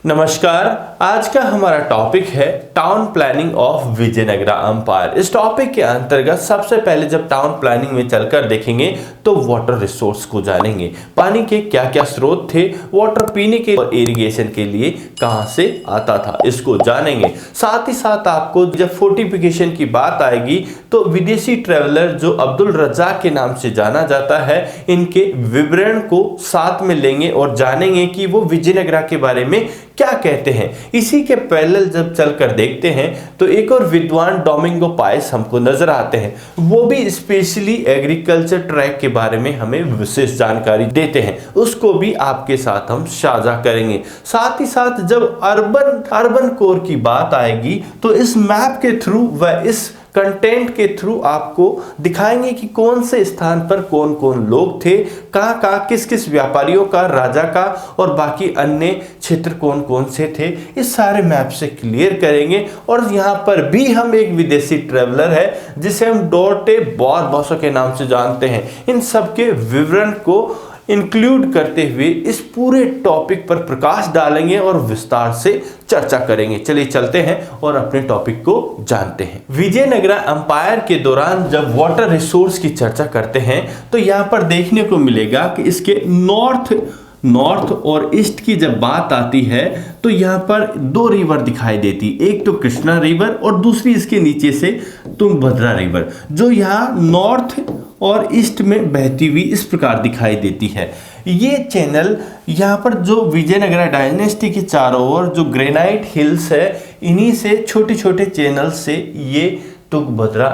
नमस्कार। आज का हमारा टॉपिक है town planning of Vijayanagara umpire. इस टॉपिक के अंतर्गत सबसे पहले जब टाउन प्लानिंग में चलकर देखेंगे तो वाटर रिसोर्स को जानेंगे। पानी के क्या क्या स्रोत थे, वाटर पीने के और इरिगेशन के लिए कहां से आता था, इसको जानेंगे। साथ ही साथ आपको जब फोर्टिफिकेशन की बात आएगी तो विदेशी ट्रेवलर जो अब्दुल रज्जाक के नाम से जाना जाता है, इनके विवरण को साथ में लेंगे और जानेंगे कि वो विजयनगरा के बारे में क्या कहते हैं। इसी के पैरेलल जब चलकर देखते हैं तो एक और विद्वान डोमिंगो पायस हमको नजर आते हैं। वो भी स्पेशली एग्रीकल्चर ट्रैक के बारे में हमें विशेष जानकारी देते हैं, उसको भी आपके साथ हम साझा करेंगे। साथ ही साथ जब अर्बन कोर की बात आएगी तो इस मैप के थ्रू व इस कंटेंट के थ्रू आपको दिखाएंगे कि कौन से स्थान पर कौन कौन लोग थे, कहाँ कहाँ किस किस व्यापारियों का, राजा का और बाकी अन्य क्षेत्र कौन कौन से थे, इस सारे मैप से क्लियर करेंगे। और यहाँ पर भी हम एक विदेशी ट्रेवलर है जिसे हम डोर्टे बारबोसा के नाम से जानते हैं, इन सब के विवरण को इंक्लूड करते हुए इस पूरे टॉपिक पर प्रकाश डालेंगे और विस्तार से चर्चा करेंगे। चलिए चलते हैं और अपने टॉपिक को जानते हैं। विजयनगरा अंपायर के दौरान जब वाटर रिसोर्स की चर्चा करते हैं तो यहाँ पर देखने को मिलेगा कि इसके नॉर्थ और ईस्ट की जब बात आती है तो यहाँ पर दो रिवर दिखाई देती, एक तो कृष्णा रिवर और दूसरी इसके नीचे से तुंगभद्रा रिवर, जो यहाँ नॉर्थ और ईस्ट में बहती हुई इस प्रकार दिखाई देती है। ये चैनल यहाँ पर जो विजयनगरा डायनेस्टी के चारों ओर जो ग्रेनाइट हिल्स है, इन्हीं से छोटे छोटे चैनल से ये तुंगभद्रा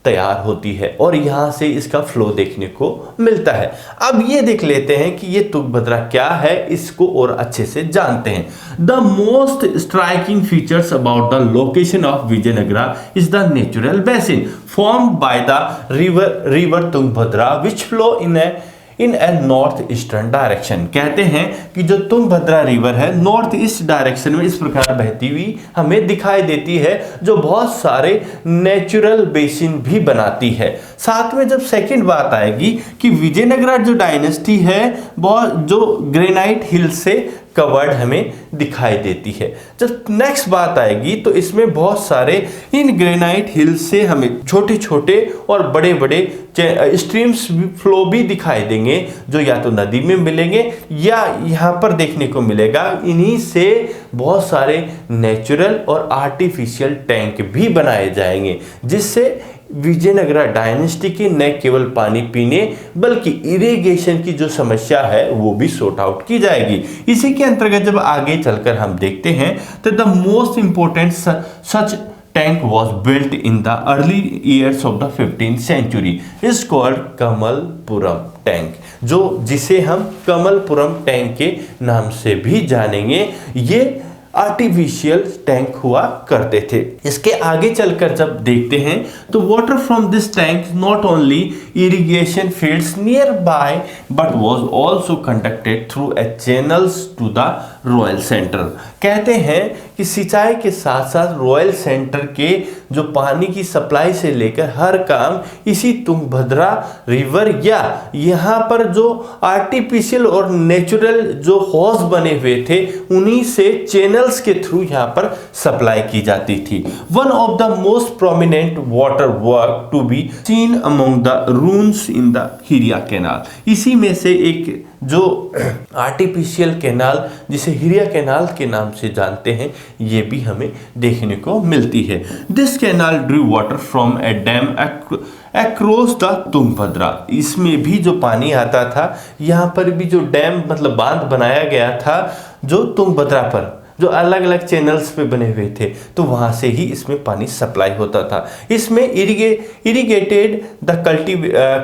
तैयार होती है और यहाँ से इसका फ्लो देखने को मिलता है। अब ये देख लेते हैं कि ये तुंगभद्रा क्या है, इसको और अच्छे से जानते हैं। The most striking features about the location of Vijayanagara is the natural basin formed by the river Tungabhadra which flow in a north eastern direction. कहते हैं कि जो तुंगभद्रा रिवर है नॉर्थ ईस्ट डायरेक्शन में इस प्रकार बहती हुई हमें दिखाई देती है, जो बहुत सारे नेचुरल बेसिन भी बनाती है। साथ में जब सेकंड बात आएगी कि विजयनगरा जो डायनेस्टी है बहुत जो ग्रेनाइट हिल से कवर्ड हमें दिखाई देती है। जब नेक्स्ट बात आएगी तो इसमें बहुत सारे इन ग्रेनाइट हिल से हमें छोटे छोटे और बड़े बड़े स्ट्रीम्स फ्लो भी दिखाई देंगे, जो या तो नदी में मिलेंगे या यहाँ पर देखने को मिलेगा। इन्हीं से बहुत सारे नेचुरल और आर्टिफिशियल टैंक भी बनाए जाएंगे, जिससे विजयनगरा डायनेस्टी की न केवल पानी पीने बल्कि इरिगेशन की जो समस्या है वो भी सॉर्ट आउट की जाएगी। इसी के अंतर्गत जब आगे चलकर हम देखते हैं तो the most important such tank was built in the early years of the 15th century is called Kamalapuram tank, जो जिसे हम कमलपुरम टैंक के नाम से भी जानेंगे। ये आर्टिफिशियल टैंक हुआ करते थे। इसके आगे चलकर जब देखते हैं तो water from this tank not only irrigation fields nearby but was also conducted through a channels to the royal centre. कहते हैं कि सिंचाई के साथ साथ रॉयल सेंटर के जो पानी की सप्लाई से लेकर हर काम इसी तुंगभद्रा रिवर या यहाँ पर जो आर्टिफिशियल और नेचुरल जो हॉज बने हुए थे उन्हीं से चैनल्स के थ्रू यहाँ पर सप्लाई की जाती थी। One of the most prominent water work to be seen among the ruins in the Hiriya canal. इसी में से एक जो आर्टिफिशियल कैनाल जिसे हिरिया कैनाल के नाम से जानते हैं, ये भी हमें देखने को मिलती है। This canal Drew water from A dam across the Tungabhadra. इसमें भी जो पानी आता था, यहाँ पर भी जो डैम मतलब बांध बनाया गया था जो तुंगभद्रा पर, जो अलग अलग चैनल्स पे बने हुए थे, तो वहां से ही इसमें पानी सप्लाई होता था। इसमें irrigated the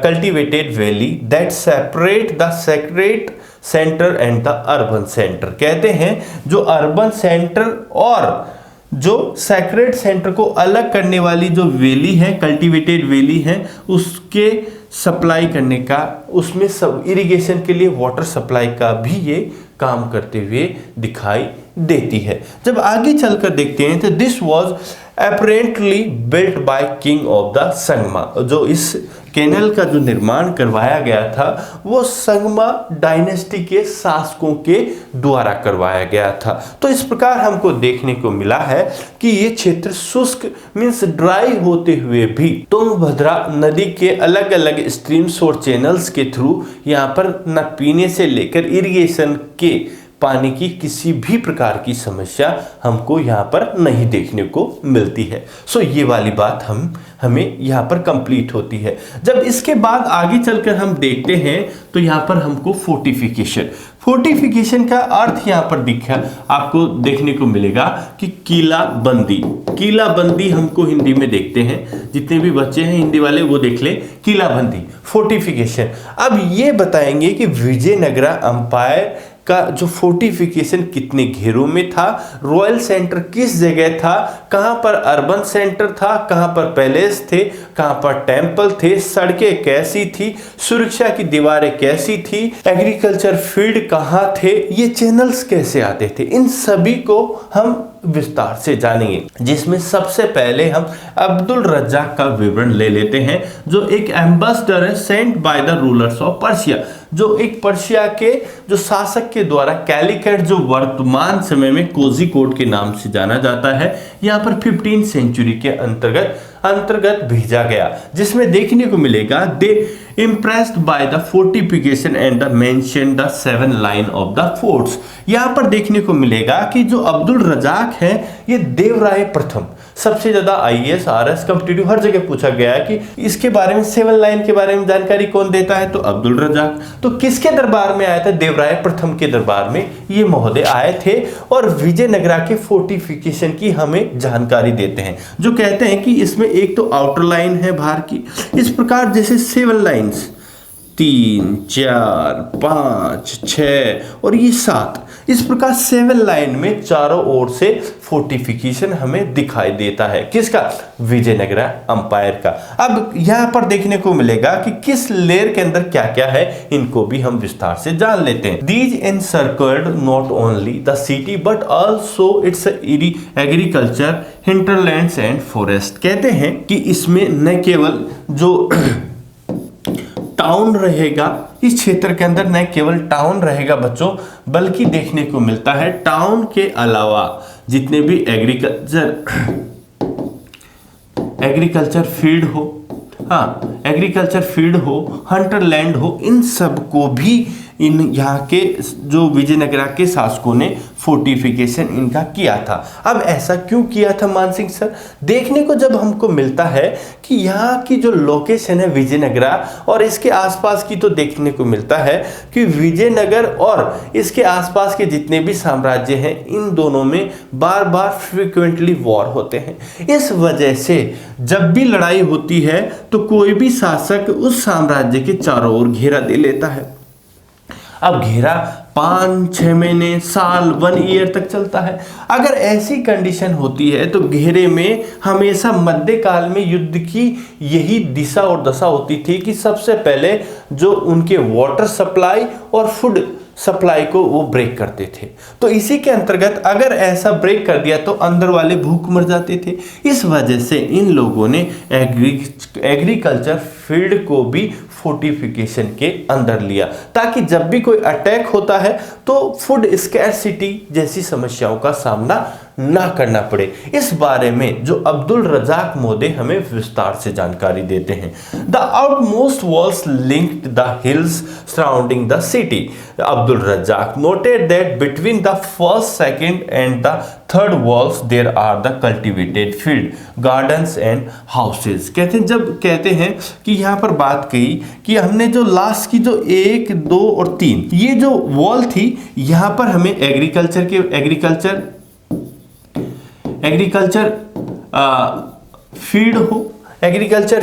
cultivated valley that separate the sacred centre and the urban centre. कहते हैं जो अर्बन सेंटर और जो सेक्रेट सेंटर को अलग करने वाली जो वैली है, कल्टिवेटेड वैली है, उसके सप्लाई करने का, उसमें सब इरिगेशन के लिए वाटर सप्लाई का भी ये काम करते हुए दिखाई देती है। जब आगे चलकर देखते हैं तो this was apparently built by king of the Sangma. जो इस कैनल का जो निर्माण करवाया गया था वो संगमा डायनेस्टी के शासकों के द्वारा करवाया गया था। तो इस प्रकार हमको देखने को मिला है कि ये क्षेत्र शुष्क मीन्स ड्राई होते हुए भी तुंगभद्रा नदी के अलग अलग स्ट्रीम्स और चैनल्स के थ्रू यहाँ पर न पीने से लेकर इरिगेशन के पानी की किसी भी प्रकार की समस्या हमको यहाँ पर नहीं देखने को मिलती है। सो ये वाली बात हमें यहाँ पर कंप्लीट होती है। जब इसके बाद आगे चलकर हम देखते हैं तो यहाँ पर हमको फोर्टिफिकेशन का अर्थ यहाँ पर दिखा आपको देखने को मिलेगा कि किलाबंदी हमको हिंदी में देखते हैं, जितने भी बच्चे हैं हिंदी वाले वो देख ले किलाबंदी फोर्टिफिकेशन। अब ये बताएंगे कि विजयनगरा अंपायर का जो फोर्टिफिकेशन कितने घेरों में था, रॉयल सेंटर किस जगह था, कहां पर अर्बन सेंटर था, कहां पर पैलेस थे, कहां पर टेंपल थे, सड़कें कैसी थी, सुरक्षा की दीवारें कैसी थी, एग्रीकल्चर फील्ड कहां थे, ये चैनल्स कैसे आते थे, इन सभी को हम विस्तार से जानेंगे। जिसमें सबसे पहले हम अब्दुल रज्जाक का विवरण ले लेते हैं, जो एक एम्बेसडर है sent by the rulers of Persia, जो एक पर्शिया के जो शासक के द्वारा कैलिकट, जो वर्तमान समय में कोझिकोड के नाम से जाना जाता है, यहाँ पर 15th सेंचुरी के अंतर्गत भेजा गया। जिसमें देखने को मिलेगा they impressed by the fortification and the mention the 7 line of the forts. यहाँ पर देखने को मिलेगा कि जो अब्दुल रज्जाक है ये देवराय प्रथम, सबसे ज्यादा IAS RS कॉम्पिटिटिव हर जगह पूछा गया है कि इसके बारे में 7 लाइन के बारे में जानकारी कौन देता है, तो अब्दुल रज्जाक। तो किसके दरबार में आया था, देवराय प्रथम के दरबार में ये महोदय आए थे और विजयनगरा के फोर्टिफिकेशन की हमें जानकारी देते हैं, जो कहते हैं कि इसमें एक तो आउटर लाइन है बाहर की, इस प्रकार जैसे 7 लाइन्स 3 4 5 6 और ये 7, इस प्रकार 7 लाइन में चारों ओर से फोर्टिफिकेशन हमें दिखाई देता है। किसका, विजयनगरा अंपायर का। अब यहां पर देखने को मिलेगा कि किस लेयर के अंदर क्या क्या है, इनको भी हम विस्तार से जान लेते हैं। These encircled not only the city but also it's agriculture hinterlands and forest. कहते हैं कि इसमें न केवल जो टाउन रहेगा, इस क्षेत्र के अंदर न केवल टाउन रहेगा बच्चों, बल्कि देखने को मिलता है टाउन के अलावा जितने भी एग्रीकल्चर फील्ड हो, एग्रीकल्चर फील्ड हो, हंटरलैंड हो, इन सब को भी इन यहाँ के जो विजयनगरा के शासकों ने फोर्टिफिकेशन इनका किया था। अब ऐसा क्यों किया था मानसिंह सर, देखने को जब हमको मिलता है कि यहाँ की जो लोकेशन है विजयनगरा और इसके आसपास की, तो देखने को मिलता है कि विजयनगर और इसके आसपास के जितने भी साम्राज्य हैं इन दोनों में बार बार फ्रिक्वेंटली वॉर होते हैं। इस वजह से जब भी लड़ाई होती है तो कोई भी शासक उस साम्राज्य के चारों ओर घेरा दे लेता है। अब घेरा 5-6 महीने, साल, 1 ईयर तक चलता है। अगर ऐसी कंडीशन होती है तो घेरे में हमेशा मध्यकाल में युद्ध की यही दिशा और दशा होती थी कि सबसे पहले जो उनके वाटर सप्लाई और फूड सप्लाई को वो ब्रेक करते थे। तो इसी के अंतर्गत अगर ऐसा ब्रेक कर दिया तो अंदर वाले भूख मर जाते थे। इस वजह से इन लोगों ने एग्रीकल्चर फील्ड को भी फोर्टिफिकेशन के अंदर लिया, ताकि जब भी कोई अटैक होता है तो फूड स्कैर्सिटी जैसी समस्याओं का सामना ना करना पड़े। इस बारे में जो अब्दुल रज्जाक महोदय हमें विस्तार से जानकारी देते हैं। The outmost walls linked the hills surrounding the city. Abdul Razzaq noted that between the first, second and the third walls there are the cultivated field, gardens and houses. कहते हैं कि यहाँ पर बात कही कि हमने जो लास्ट की जो 1, 2 और 3 ये जो वॉल थी, यहाँ पर हमें एग्रीकल्चर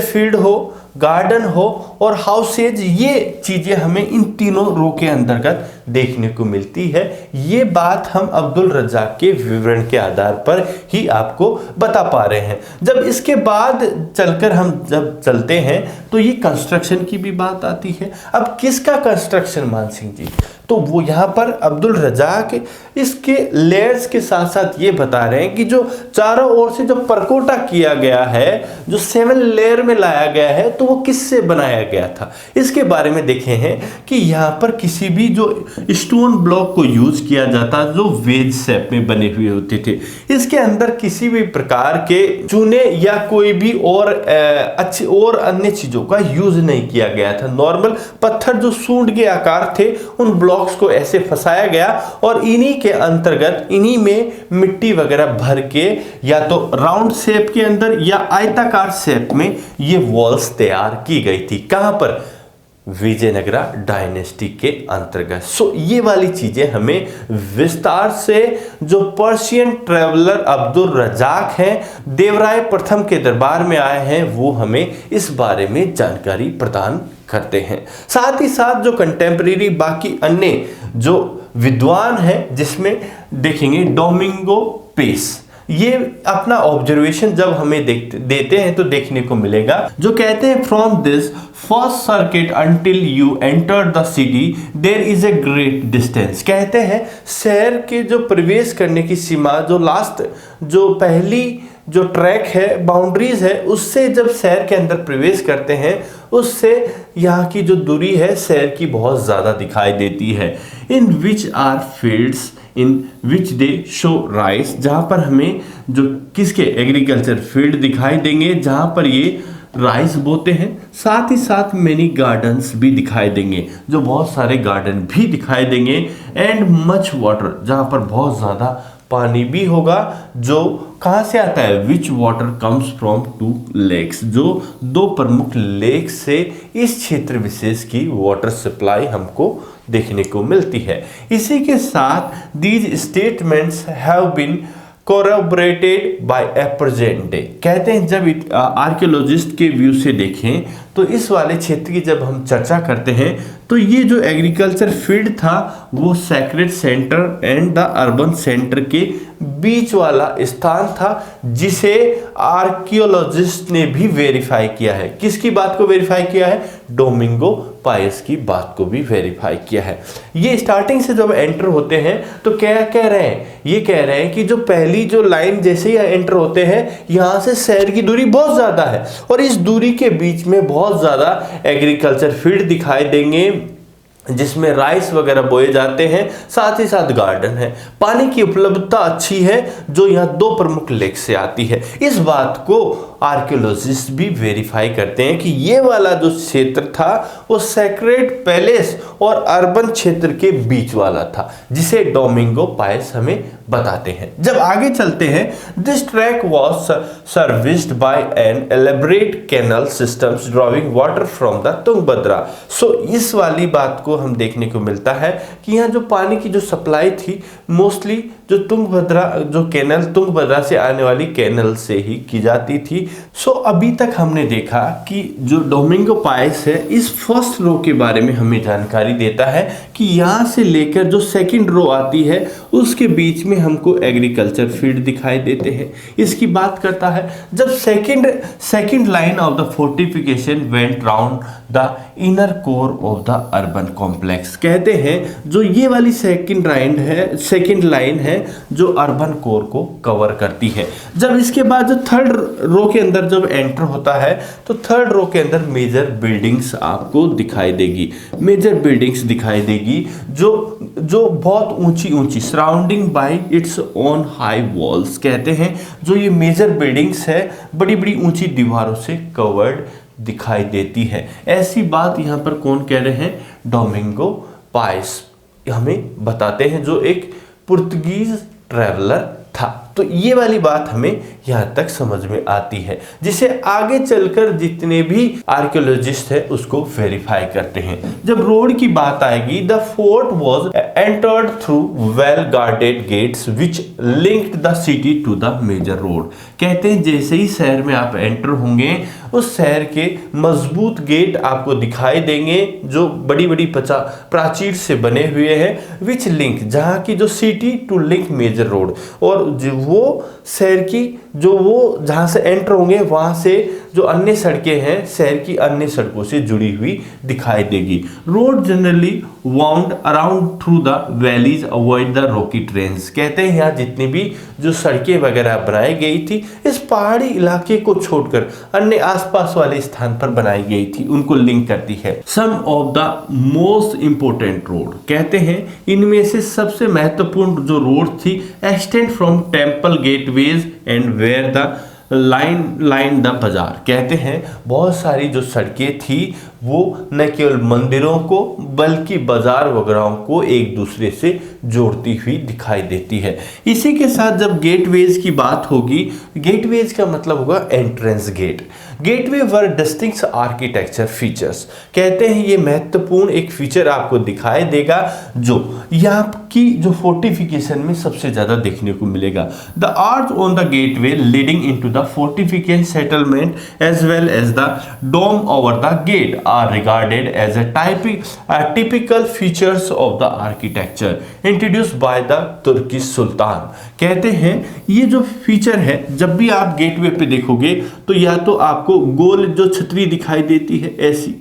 फील्ड हो, गार्डन हो और हाउसेज, ये चीजें हमें इन तीनों रो के अंतर्गत देखने को मिलती है। ये बात हम अब्दुल रज्जाक के विवरण के आधार पर ही आपको बता पा रहे हैं। जब इसके बाद चलकर हम जब चलते हैं तो ये कंस्ट्रक्शन की भी बात आती है। अब किसका कंस्ट्रक्शन मानसिंह जी, तो वो यहाँ पर अब्दुल रज्जाक इसके लेयर्स के साथ साथ ये बता रहे हैं कि जो चारों ओर से जो परकोटा किया गया है, जो 7 लेयर में लाया गया है, तो वो किससे बनाया गया था इसके बारे में देखे हैं कि यहाँ पर किसी भी जो स्टोन ब्लॉक को यूज किया जाता जो वेज शेप में बने हुए होते थे, इसके अंदर किसी भी प्रकार के चूने या कोई भी और अच्छी और अन्य चीजों का यूज नहीं किया गया था। नॉर्मल पत्थर जो सूंड के आकार थे उन ब्लॉक्स को ऐसे फंसाया गया और इन्हीं के अंतर्गत इन्हीं में मिट्टी वगैरह भर के या तो राउंड शेप के अंदर या आयताकार शेप में ये वॉल्स तैयार की गई थी। कहां पर? विजयनगरा डायनेस्टी के अंतर्गत। सो ये वाली चीजें हमें विस्तार से जो पर्शियन ट्रेवलर अब्दुल रजाक हैं, देवराय प्रथम के दरबार में आए हैं, वो हमें इस बारे में जानकारी प्रदान करते हैं। साथ ही साथ जो कंटेम्परेरी बाकी अन्य जो विद्वान हैं, जिसमें देखेंगे डोमिंगो पेस, ये अपना ऑब्जर्वेशन जब हमें देते हैं तो देखने को मिलेगा, जो कहते हैं from this first circuit until you enter the city there is a great distance. कहते हैं शहर के जो प्रवेश करने की सीमा, जो लास्ट जो पहली जो ट्रैक है, बाउंड्रीज है, उससे जब शहर के अंदर प्रवेश करते हैं उससे यहाँ की जो दूरी है शहर की बहुत ज़्यादा दिखाई देती है। In which are fields in which they sow rice, जहाँ पर हमें जो किसके एग्रीकल्चर फील्ड दिखाई देंगे जहाँ पर ये राइस बोते हैं। साथ ही साथ मेनी गार्डन्स भी दिखाई देंगे, जो बहुत सारे गार्डन भी दिखाई देंगे। एंड मच वाटर, जहाँ पर बहुत ज़्यादा पानी भी होगा, जो कहाँ से आता है? Which water comes from 2 lakes, जो 2 प्रमुख लेक से इस क्षेत्र विशेष की वाटर सप्लाई हमको देखने को मिलती है। इसी के साथ these statements have been corroborated by a present day। कहते हैं जब आर्कियोलॉजिस्ट के व्यू से देखें तो इस वाले क्षेत्र की जब हम चर्चा करते हैं तो ये जो एग्रीकल्चर फील्ड था वो sacred centre and the urban centre के बीच वाला स्थान था, जिसे आर्कियोलॉजिस्ट ने भी वेरीफाई किया है। किसकी बात को वेरीफाई किया है? डोमिंगो पायस की बात को भी वेरीफाई किया है। ये स्टार्टिंग से जब एंटर होते हैं तो क्या कह रहे हैं? ये कह रहे हैं कि जो पहली जो लाइन जैसे ही एंटर होते हैं यहाँ से शहर की दूरी बहुत ज़्यादा है और इस दूरी के बीच में बहुत ज़्यादा एग्रीकल्चर फील्ड दिखाई देंगे जिसमें राइस वगैरह बोए जाते हैं, साथ ही साथ गार्डन है। पानी की उपलब्धता अच्छी है जो यहाँ 2 प्रमुख लेक से आती है। इस बात को आर्कियोलॉजिस्ट भी वेरीफाई करते हैं कि ये वाला जो क्षेत्र था वो सेक्रेड पैलेस और अर्बन क्षेत्र के बीच वाला था, जिसे डोमिंगो पायस हमें बताते हैं। जब आगे चलते हैं, this track was serviced by an elaborate canal systems drawing water from the Tungabhadra. So इस वाली बात को हम देखने को मिलता है कि यहाँ जो पानी की जो सप्लाई थी मोस्टली जो तुंगभद्रा जो कैनल तुंगभद्रा से आने वाली कैनल से ही की जाती थी। सो अभी तक हमने देखा कि जो डोमिंगो पायस है इस फर्स्ट रो के बारे में हमें जानकारी देता है कि यहाँ से लेकर जो सेकंड रो आती है उसके बीच में हमको एग्रीकल्चर फील्ड दिखाई देते हैं। इसकी बात करता है जब second line of the fortification went round the inner core of the urban complex. कहते हैं जो ये वाली सेकंड लाइन है जो अर्बन कोर को कवर करती है। जब इसके बाद जो थर्ड रो के अंदर जब एंटर होता है तो थर्ड रो के अंदर मेजर बिल्डिंग्स आपको दिखाई देगी, जो बहुत ऊंची surrounding bye its own high walls. कहते हैं जो ये मेजर बिल्डिंग्स है बड़ी बड़ी ऊंची दीवारों से कवर्ड दिखाई देती है। ऐसी बात यहाँ पर कौन कह रहे हैं? डोमिंगो पायस हमें बताते हैं, जो एक पुर्तगीज ट्रैवलर था। तो ये वाली बात हमें यहाँ तक समझ में आती है, जिसे आगे चलकर जितने भी आर्कियोलॉजिस्ट है उसको वेरीफाई करते हैं। जब रोड की बात आएगी, the fort was entered through well guarded gates which linked the city to the major road. कहते हैं जैसे ही शहर में आप एंटर होंगे उस शहर के मजबूत गेट आपको दिखाई देंगे जो बड़ी बड़ी प्राचीर से बने हुए हैं, विच लिंक जहाँ की जो city to link major road, और वो शहर की जो वो जहाँ से एंटर होंगे वहाँ से जो अन्य सड़कें हैं शहर की अन्य सड़कों से जुड़ी हुई दिखाई देगी। Road generally wound around through the valleys avoid the Rocky trains. कहते हैं यहाँ जितनी भी जो सड़कें वगैरह बनाई गई थी इस पहाड़ी इलाके को छोड़कर अन्य आसपास वाले स्थान पर बनाई गई थी, उनको लिंक करती है। Some of the most important road, कहते हैं इनमें से सबसे महत्वपूर्ण जो रोड थी extend from temple gateways and where the line the bazaar. कहते हैं बहुत सारी जो सड़कें थी वो न केवल मंदिरों को बल्कि बाजार वगैरह को एक दूसरे से जोड़ती हुई दिखाई देती है। इसी के साथ जब गेटवेज की बात होगी, गेटवेज का मतलब होगा एंट्रेंस गेट। गेटवे वर डिस्टिंक्ट आर्किटेक्चर फीचर्स। कहते हैं ये महत्वपूर्ण एक फीचर आपको दिखाई देगा जो यहाँ की जो फोर्टिफिकेशन में सबसे ज्यादा देखने को मिलेगा। The arch on the gateway leading into the fortification settlement as well as the dome over the gate are regarded as a typical features of the architecture introduced by the Turkish Sultan। कहते हैं ये जो feature है जब भी आप gateway पे देखोगे तो या तो आपको गोल जो छतरी दिखाई देती है ऐसी,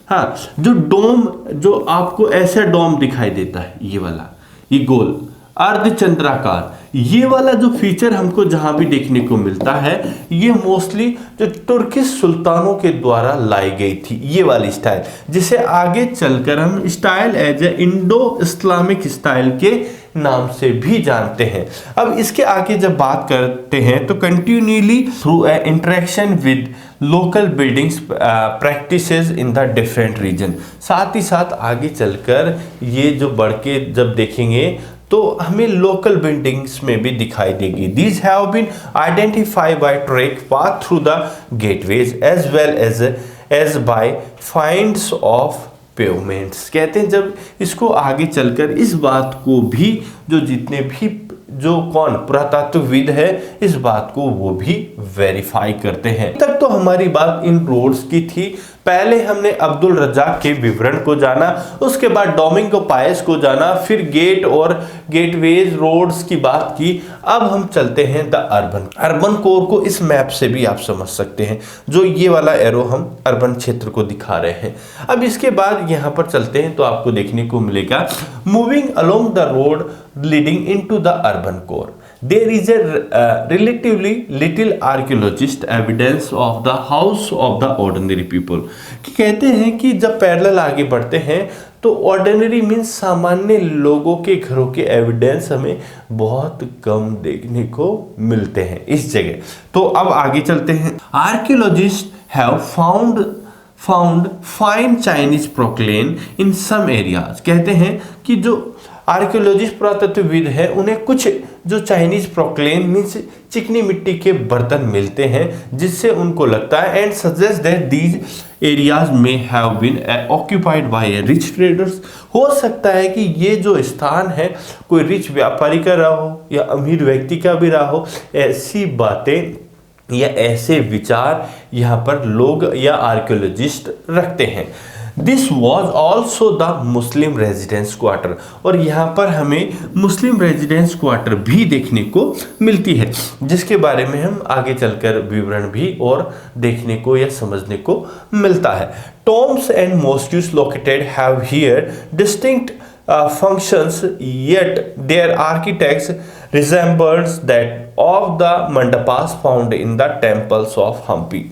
हाँ जो डोम जो आपको ऐसा डोम दिखाई देता है ये वाला, ये गोल अर्धचंद्राकार, ये वाला जो फीचर हमको जहां भी देखने को मिलता है ये मोस्टली जो तुर्किश सुल्तानों के द्वारा लाई गई थी, ये वाली स्टाइल जिसे आगे चलकर हम style as a Indo Islamic style के नाम से भी जानते हैं। अब इसके आगे जब बात करते हैं तो continuously through a interaction with local buildings practices in the different region. साथ ही साथ आगे चलकर ये जो बढ़ के जब देखेंगे तो हमें लोकल बिल्डिंग्स में भी दिखाई देगी। These have been identified by track path through the gateways as well as by finds of pavements. कहते हैं जब इसको आगे चलकर इस बात को भी जो जितने भी जो कौन पुरातत्वविद है इस बात को वो भी वेरीफाई करते हैं। तक तो हमारी बात इन रोड्स की थी। पहले हमने अब्दुल रज़ाक के विवरण को जाना, उसके बाद डोमिंगो पायस को जाना, फिर गेट और गेटवेज रोड्स की बात की। अब हम चलते हैं द अर्बन कोर को इस मैप से भी आप समझ सकते हैं, जो ये वाला एरो हम अर्बन क्षेत्र को दिखा रहे हैं। अब इसके बाद यहाँ पर चलते हैं तो आपको देखने को मिलेगा moving along the road leading into the urban core there is a relatively little archaeologist evidence of the house of the ordinary people। कि कहते हैं कि जब पैरेलल आगे बढ़ते हैं तो ऑर्डिनरी मीन्स सामान्य लोगों के घरों के एविडेंस हमें बहुत कम देखने को मिलते हैं इस जगह। तो अब आगे चलते हैं। Archaeologist have found fine Chinese porcelain in some areas. कहते हैं कि जो आर्कियोलॉजिस्ट पुरातत्वविद है उन्हें कुछ जो चाइनीज प्रोक्लेन मीन्स चिकनी मिट्टी के बर्तन मिलते हैं जिससे उनको लगता है and suggest that these areas may have been occupied by rich traders. हो सकता है कि ये जो स्थान है कोई रिच व्यापारी का रहा हो या अमीर व्यक्ति का भी रहा हो। ऐसी बातें या ऐसे विचार यहाँ पर लोग या आर्कियोलॉजिस्ट रखते हैं। This was also the Muslim residence quarter, और यहाँ पर हमें मुस्लिम रेजिडेंस क्वार्टर भी देखने को मिलती है जिसके बारे में हम आगे चलकर विवरण भी और देखने को या समझने को मिलता है। Tombs and mosques located have here distinct functions, yet their architects resembles that of the mandapas found in the temples of Hampi।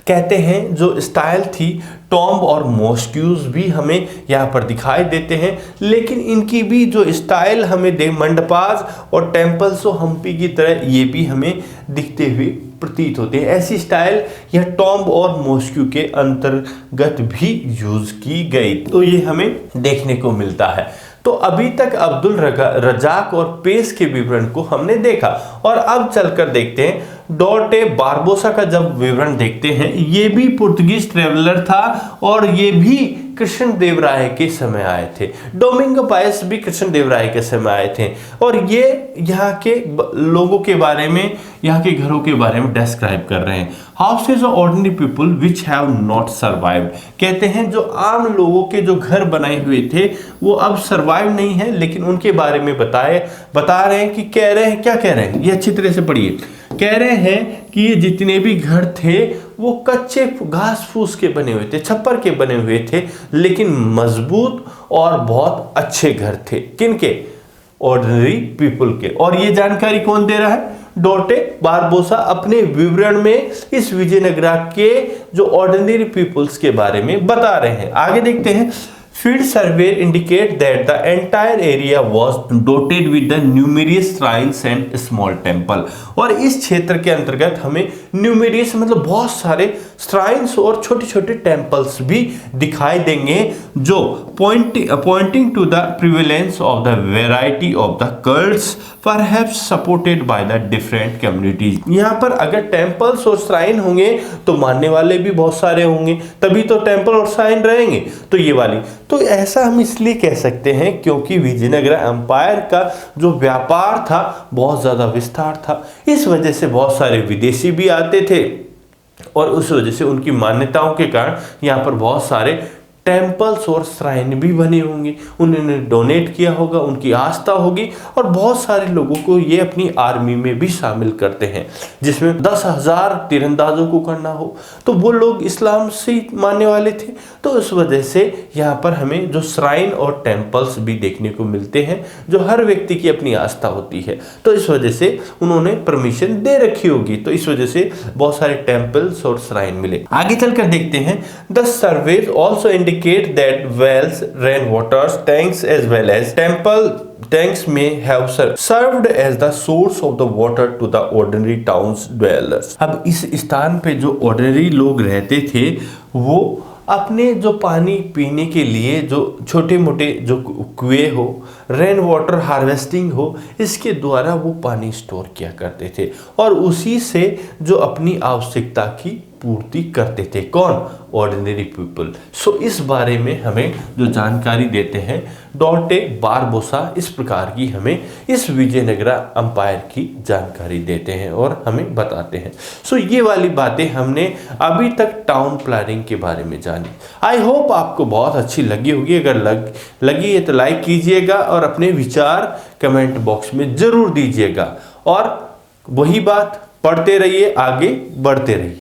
कहते हैं जो स्टाइल थी टॉम्ब और मॉस्क्यूज भी हमें यहाँ पर दिखाई देते हैं, लेकिन इनकी भी जो स्टाइल हमें मंडपास और टेम्पल्स ऑफ हम्पी की तरह ये भी हमें दिखते हुए प्रतीत होते हैं। ऐसी स्टाइल यह टॉम्ब और मॉस्क्यू के अंतर्गत भी यूज की गई तो ये हमें देखने को मिलता है। तो अभी तक अब्दुल रज़ाक और पेश के विवरण को हमने देखा और अब चलकर देखते हैं डॉटे बारबोसा का जब विवरण देखते हैं, ये भी पुर्तगीज ट्रेवलर था और ये भी कृष्ण देव राय के समय आए थे। डोमिंगो पायस भी कृष्ण देव राय के समय आए थे और ये यहाँ के लोगों के बारे में, यहाँ के घरों के बारे में डिस्क्राइब कर रहे हैं। Houses of ordinary people which have not survived, कहते हैं जो आम लोगों के जो घर बनाए हुए थे वो अब सर्वाइव नहीं है, लेकिन उनके बारे में बता रहे हैं कि क्या कह रहे हैं, ये अच्छी तरह से पढ़िए। कह रहे हैं कि ये जितने भी घर थे वो कच्चे घास फूस के बने हुए थे, छप्पर के बने हुए थे, लेकिन मजबूत और बहुत अच्छे घर थे। किनके? ऑर्डिनरी पीपल के। और ये जानकारी कौन दे रहा है? डॉटे बारबोसा अपने विवरण में इस विजयनगरा के जो ऑर्डिनरी पीपल्स के बारे में बता रहे हैं। आगे देखते हैं। Field survey indicate that the entire area was dotted with the numerous shrines and small temple। और इस क्षेत्र के अंतर्गत हमें न्यूमेरियस मतलब बहुत सारे श्राइन्स और छोटे छोटे टेम्पल्स भी दिखाई देंगे, जो pointing to the prevalence of the variety of the cults perhaps supported by the different communities. यहाँ पर अगर टेम्पल्स और श्राइन होंगे तो मानने वाले भी बहुत सारे होंगे, तभी तो टेम्पल और श्राइन रहेंगे। तो ये वाली, तो ऐसा हम इसलिए कह सकते हैं क्योंकि विजयनगरा एम्पायर का जो व्यापार था बहुत ज़्यादा विस्तार था। इस वजह से बहुत सारे विदेशी भी आते थे और उस वजह से उनकी मान्यताओं के कारण यहाँ पर बहुत सारे टेम्पल्स और श्राइन भी बने होंगे, उन्होंने डोनेट किया होगा, उनकी आस्था होगी और बहुत सारे लोगों को ये अपनी आर्मी में भी शामिल करते हैं, जिसमें 10,000 तीरंदाजों को करना हो, तो वो लोग इस्लाम से मानने वाले थे। तो इस वजह से यहाँ पर हमें जो श्राइन और टेम्पल्स भी देखने को मिलते हैं, जो हर व्यक्ति की अपनी आस्था होती है, तो इस वजह से उन्होंने परमिशन दे रखी होगी, तो इस वजह से बहुत सारे टेम्पल्स और श्राइन मिले। आगे चलकर देखते हैं। The surveys also indicate that wells, rainwater tanks as well as temple tanks may have served as the source of the water to the ordinary towns dwellers। अब इस स्थान पे जो ऑर्डिनरी लोग रहते थे वो अपने जो पानी पीने के लिए जो छोटे मोटे जो कुएं हो, रेन वाटर हार्वेस्टिंग हो, इसके द्वारा वो पानी स्टोर किया करते थे और उसी से जो अपनी आवश्यकता की पूर्ति करते थे। कौन? Ordinary people. सो इस बारे में हमें जो जानकारी देते हैं डॉटे बारबोसा, इस प्रकार की हमें इस विजयनगरा एम्पायर की जानकारी देते हैं और हमें बताते हैं। सो ये वाली बातें हमने अभी तक टाउन प्लानिंग के बारे में जानी। आई होप आपको बहुत अच्छी लगी होगी। अगर लगी है तो लाइक कीजिएगा और अपने विचार कमेंट बॉक्स में जरूर दीजिएगा और वही बात, पढ़ते रहिए, आगे बढ़ते रहिए।